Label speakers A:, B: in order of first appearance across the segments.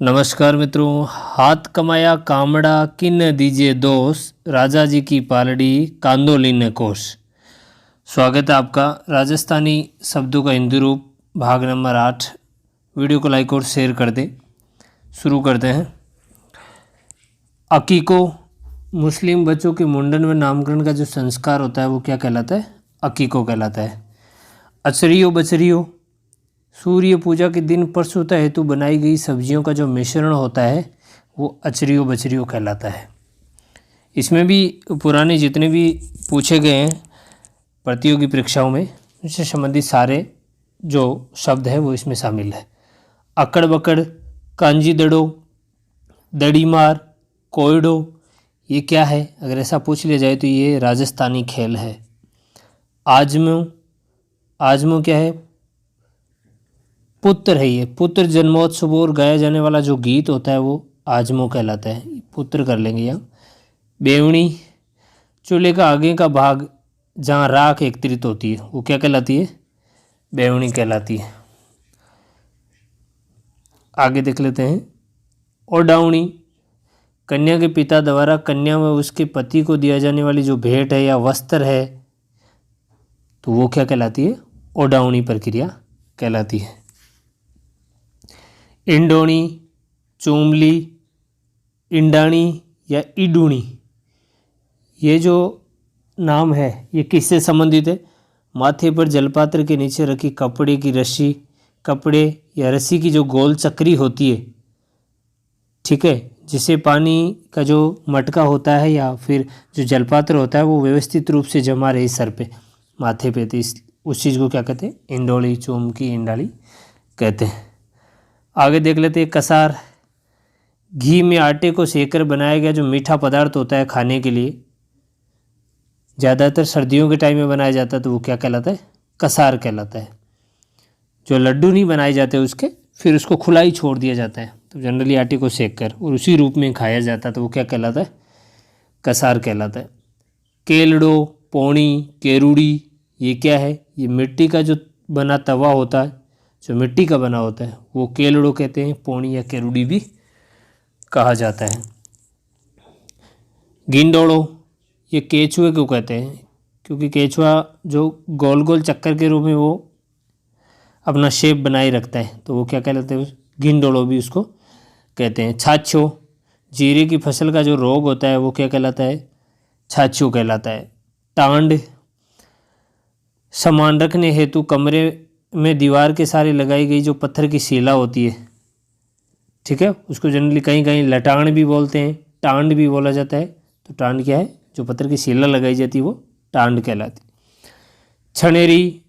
A: नमस्कार मित्रों। हाथ कमाया कामड़ा किन दीजिए दोष, राजा जी की पालड़ी कांदोली ने कोश। स्वागत है आपका राजस्थानी शब्दों का हिंदी रूप भाग नंबर 8। वीडियो को लाइक और शेयर कर दें। शुरू करते हैं। अकीको मुस्लिम बच्चों के मुंडन व नामकरण का जो संस्कार होता है वो क्या कहलाता है? अकीको कहलाता है। अचरियो बचरियो सूर्य पूजा के दिन परशुता हेतु बनाई गई सब्जियों का जो मिश्रण होता है वो अचरियो बचरियो कहलाता है। इसमें भी पुराने जितने भी पूछे गए हैं प्रतियोगी परीक्षाओं में उससे संबंधित सारे जो शब्द है वो इसमें शामिल है। अकड़ बकड़, कांजी दड़ो, दड़ी मार, कोयडो, ये क्या है? अगर ऐसा पूछ लिया जाए तो ये राजस्थानी खेल है। आजमो, आजमो क्या है? पुत्र है। ये पुत्र जन्मोत्सव और गाया जाने वाला जो गीत होता है वो आजमो कहलाता है। पुत्र कर लेंगे यहाँ। बेवणी, चूल्हे का आगे का भाग जहाँ राख एकत्रित होती है वो क्या कहलाती है? बेवणी कहलाती है। आगे देख लेते हैं। ओडावणी, कन्या के पिता द्वारा कन्या व उसके पति को दिया जाने वाली जो भेंट है या वस्त्र है तो वो क्या कहलाती है? ओडावणी प्रक्रिया कहलाती है। इंडोणी, चूमली, इंडाणी या इडूणी, ये जो नाम है ये किससे संबंधित है? माथे पर जलपात्र के नीचे रखी कपड़े की रस्सी, कपड़े या रस्सी की जो गोल चक्री होती है, ठीक है, जिसे पानी का जो मटका होता है या फिर जो जलपात्र होता है वो व्यवस्थित रूप से जमा रहे सर पे, माथे पे, तो उस चीज़ को क्या कहते हैं? इंडोली, चूमकी, इंडाली कहते हैं। आगे देख लेते हैं। कसार, घी में आटे को सेककर बनाया गया जो मीठा पदार्थ होता है खाने के लिए, ज़्यादातर सर्दियों के टाइम में बनाया जाता है तो वो क्या कहलाता है? कसार कहलाता है। जो लड्डू नहीं बनाए जाते उसके फिर उसको खुला ही छोड़ दिया जाता है, तो जनरली आटे को सेककर और उसी रूप में खाया जाता है तो वो क्या कहलाता है? कसार कहलाता है। केलड़ो, पौनी, केरूड़ी, ये क्या है? ये मिट्टी का जो बना तवा होता है, जो मिट्टी का बना होता है वो केलड़ो कहते हैं। पौनी या केरूड़ी भी कहा जाता है। गिंडोड़ो, ये केचुए को कहते हैं क्योंकि केचुआ जो गोल गोल चक्कर के रूप में वो अपना शेप बनाए रखता है तो वो क्या कहलाते हैं? गिंडोड़ो भी उसको कहते हैं। छाछो, जीरे की फसल का जो रोग होता है वो क्या कहलाता है? छाछो कहलाता है। टांड, सामान रखने हेतु कमरे में दीवार के सहारे लगाई गई जो पत्थर की शिला होती है, ठीक है, उसको जनरली कहीं कहीं लटाण भी बोलते हैं, टांड भी बोला जाता है। तो टांड क्या है? जो पत्थर की शिला लगाई जाती है वो टांड कहलाती। छनेरी,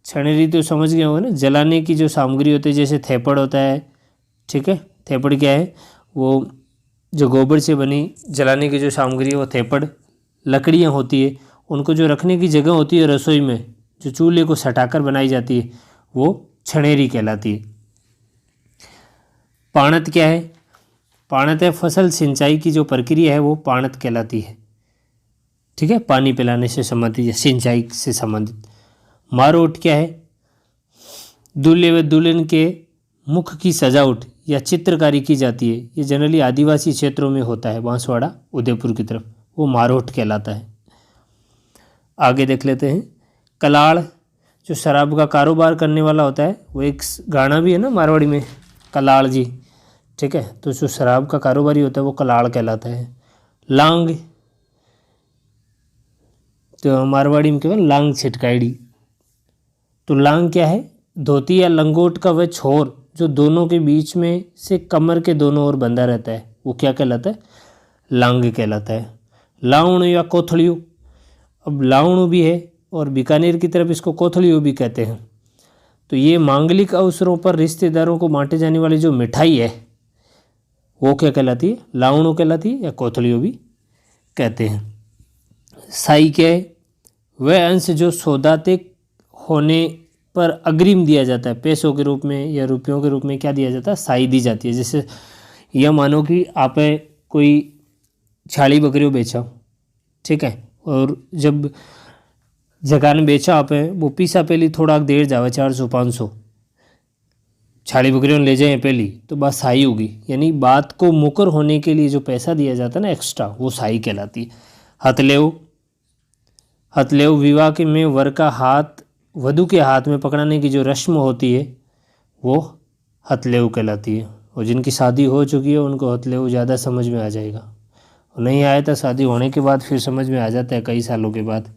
A: छनेरी तो समझ गए होंगे ना, जलाने की जो सामग्री होती है, जैसे थेपड़ होता है, ठीक है, थेपड़ क्या है? वो जो गोबर से बनी जलाने की जो सामग्री है वो थेपड़। लकड़ियाँ होती है, उनको जो रखने की जगह होती है रसोई में, जो चूल्हे को सटाकर बनाई जाती है वो छनेरी कहलाती है। पाणत क्या है? पाणत है फसल सिंचाई की जो प्रक्रिया है वो पाणत कहलाती है, ठीक है, पानी पिलाने से संबंधित या सिंचाई से संबंधित। मारोट क्या है? दूल्हे व दुल्हन के मुख की सजावट या चित्रकारी की जाती है। ये जनरली आदिवासी क्षेत्रों में होता है, बांसवाड़ा, उदयपुर की तरफ, वो मारोट कहलाता है। आगे देख लेते हैं। कलाड़, जो शराब का कारोबार करने वाला होता है, वो एक गाना भी है ना मारवाड़ी में, कलाड़ जी, ठीक है, तो जो शराब का कारोबारी होता है वो कलाड़ कहलाता है। लांग, तो मारवाड़ी में केवल लांग छिटकाईड़ी, तो लांग क्या है? धोती या लंगोट का वह छोर जो दोनों के बीच में से कमर के दोनों ओर बंधा रहता है वो क्या कहलाता है? लांग कहलाता है। लावण या कोथड़ियों, अब लावण भी है और बीकानेर की तरफ इसको कोथड़ियों भी कहते हैं। तो ये मांगलिक अवसरों पर रिश्तेदारों को बांटे जाने वाली जो मिठाई है वो क्या कहलाती है? लावणों कहलाती है या कोथड़ियों भी कहते हैं। साई क्या है? वह अंश जो सौदाते होने पर अग्रिम दिया जाता है, पैसों के रूप में या रुपयों के रूप में क्या दिया जाता है? साई दी जाती है। जैसे यह मानो कि आप कोई छाली बकरियों बेचा, ठीक है, और जब जगह ने बेचा आप वो पीसा पहली थोड़ा देर जावे 400-500, छाली बकरियों ले जाएं पहली तो बात साई होगी, यानी बात को मुकर होने के लिए जो पैसा दिया जाता है ना एक्स्ट्रा, वो साई कहलाती है। हथलेव, हथलेव विवाह के में वर का हाथ वधू के हाथ में पकड़ाने की जो रस्म होती है वो हथलेव कहलाती है। और जिनकी शादी हो चुकी है उनको हथलेव ज़्यादा समझ में आ जाएगा, और नहीं आया था शादी होने के बाद फिर समझ में आ जाता है कई सालों के बाद।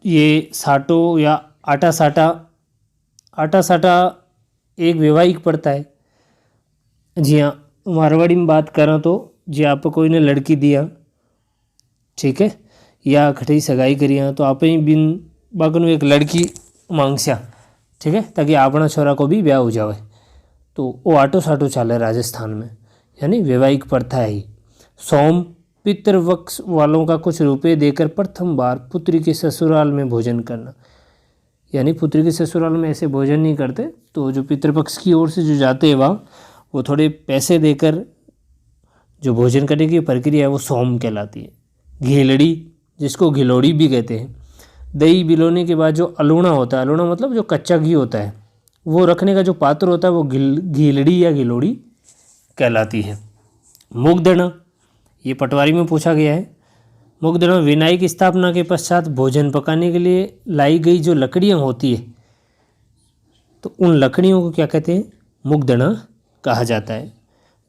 A: ये साटो या आटा साटा, आटा साटा एक वैवाहिक प्रथा है। जी हाँ, मारवाड़ी में बात करें तो जी आप कोई ने लड़की दिया, ठीक है, या खटी सगाई करी तो आप ही बिन बागन एक लड़की मांगस्या, ठीक है, ताकि अपना छोरा को भी ब्याह हो जाए। तो वो आटो साटो चाले राजस्थान में, यानी वैवाहिक प्रथा है। सोम, पितृपक्ष वालों का कुछ रुपए देकर प्रथम बार पुत्री के ससुराल में भोजन करना, यानी पुत्री के ससुराल में ऐसे भोजन नहीं करते, तो जो पितृपक्ष की ओर से जो जाते हैं वहाँ वो थोड़े पैसे देकर जो भोजन करने की प्रक्रिया है वो सोम कहलाती है। घेलड़ी, जिसको घिलोड़ी भी कहते हैं, दही बिलोने के बाद जो अलूणा होता है, अलूणा मतलब जो कच्चा घी होता है, वो रखने का जो पात्र होता है वो घीलड़ी या घिलोड़ी कहलाती है। मुगदना, ये पटवारी में पूछा गया है। मुगदना विनाई की स्थापना के पश्चात भोजन पकाने के लिए लाई गई जो लकड़ियाँ होती है, तो उन लकड़ियों को क्या कहते हैं, मुगदना कहा जाता है।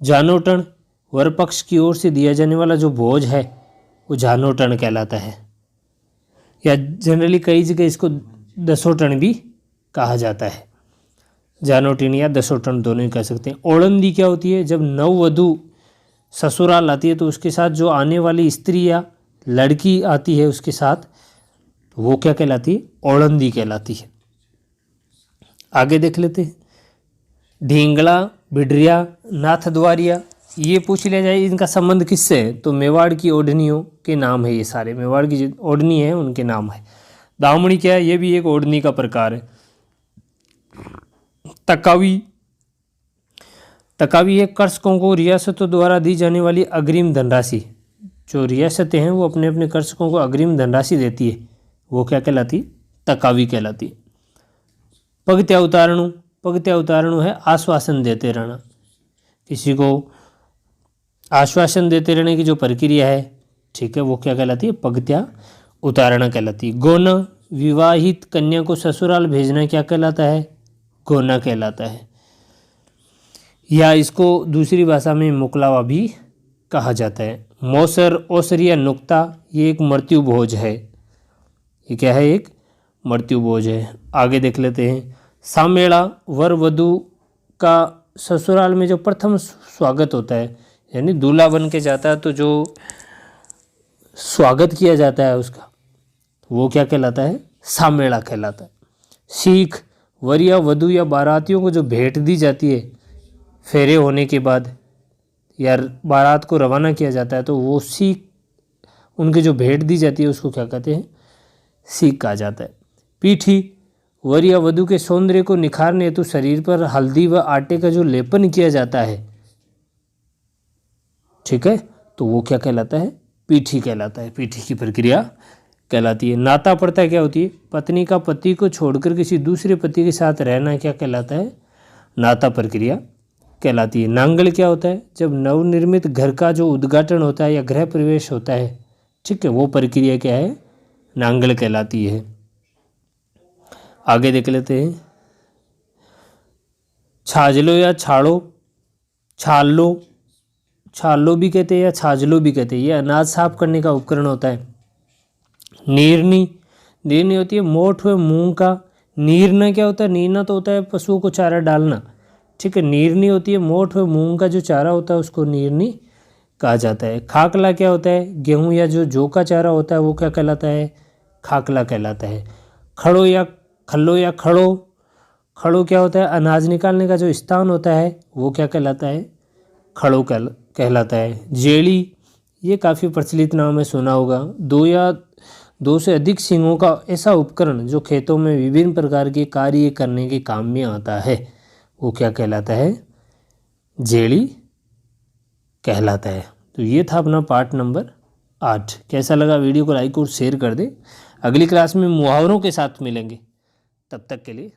A: जानोटन, वर पक्ष की ओर से दिया जाने वाला जो भोज है वो जानोटन कहलाता है, या जनरली कई जगह इसको दसोटन भी कहा जाता है। जानोटन या दसोटन दोनों ही कह सकते हैं। ओलंदी क्या होती है, जब नववधू ससुराल आती है तो उसके साथ जो आने वाली स्त्री या लड़की आती है उसके साथ, वो क्या कहलाती है, ओलंदी कहलाती है। आगे देख लेते हैं। ढींगला, बिडरिया, नाथद्वारिया, ये पूछ लिया जाए इनका संबंध किससे है, तो मेवाड़ की ओढ़नियों के नाम है। ये सारे मेवाड़ की जो ओढ़नी है उनके नाम है। दामड़ी क्या है, ये भी एक ओढ़नी का प्रकार है। तकावी, तकावी है कर्षकों को रियासतों द्वारा दी जाने वाली अग्रिम धनराशि, जो रियासतें हैं वो अपने अपने कर्षकों को अग्रिम धनराशि देती है, वो क्या कहलाती, तकावी कहलाती। पगत्या उतारणु, पगत्या उतारणु है आश्वासन देते रहना, किसी को आश्वासन देते रहने की जो प्रक्रिया है, ठीक है, वो क्या कहलाती है, पगत्या उतारणा कहलाती है। गोना, विवाहित कन्या को ससुराल भेजना क्या कहलाता है, गोना कहलाता है, या इसको दूसरी भाषा में मुकलावा भी कहा जाता है। मौसर, ओसर या नुक्ता, ये एक मृत्यु भोज है, ये क्या है, एक मृत्यु भोज है। आगे देख लेते हैं। सामेड़ा, वर वधू का ससुराल में जो प्रथम स्वागत होता है, यानी दूल्हा बन के जाता है तो जो स्वागत किया जाता है उसका, वो क्या कहलाता है, सामेड़ा कहलाता है। सीख, वर या वधू या बारातियों को जो भेंट दी जाती है फेरे होने के बाद, या बारात को रवाना किया जाता है, तो वो सीख, उनकी जो भेंट दी जाती है उसको क्या कहते हैं, सीख कहा जाता है। पीठी, वर या वधू के सौंदर्य को निखारने हेतु शरीर पर हल्दी व आटे का जो लेपन किया जाता है, ठीक है, तो वो क्या कहलाता है, पीठी कहलाता है, पीठी की प्रक्रिया कहलाती है। नाता प्रथा क्या होती है, पत्नी का पति को छोड़कर किसी दूसरे पति के साथ रहना क्या कहलाता है, नाता प्रक्रिया कहलाती है। नांगल क्या होता है, जब नवनिर्मित घर का जो उद्घाटन होता है या गृह प्रवेश होता है, ठीक है, वो प्रक्रिया क्या है, नांगल कहलाती है। आगे देख लेते हैं। छाजलो या छाड़ो, छालो, छालो भी कहते हैं या छाजलो भी कहते हैं, ये अनाज साफ करने का उपकरण होता है। नीरनी, नीरनी होती है मोठ व मूंग का। नीरना क्या होता है, नीरना तो होता है पशुओं को चारा डालना, ठीक है, नीरनी होती है मोठ व मूंग का जो चारा होता है उसको नीरनी कहा जाता है। खाकला क्या होता है, गेहूं या जो जौ का चारा होता है वो क्या कहलाता है, खाकला कहलाता है। खड़ो या खल्लो या खड़ो, खड़ो क्या होता है, अनाज निकालने का जो स्थान होता है वो क्या कहलाता है, खड़ो कहलाता है। जेड़ी, ये काफ़ी प्रचलित नाम है, सुना होगा। दो या दो से अधिक सींगों का ऐसा उपकरण जो खेतों में विभिन्न प्रकार के कार्य करने के काम में आता है, वो क्या कहलाता है, जेड़ी कहलाता है। तो ये था अपना पार्ट नंबर 8। कैसा लगा वीडियो को लाइक और शेयर कर दे। अगली क्लास में मुहावरों के साथ मिलेंगे, तब तक के लिए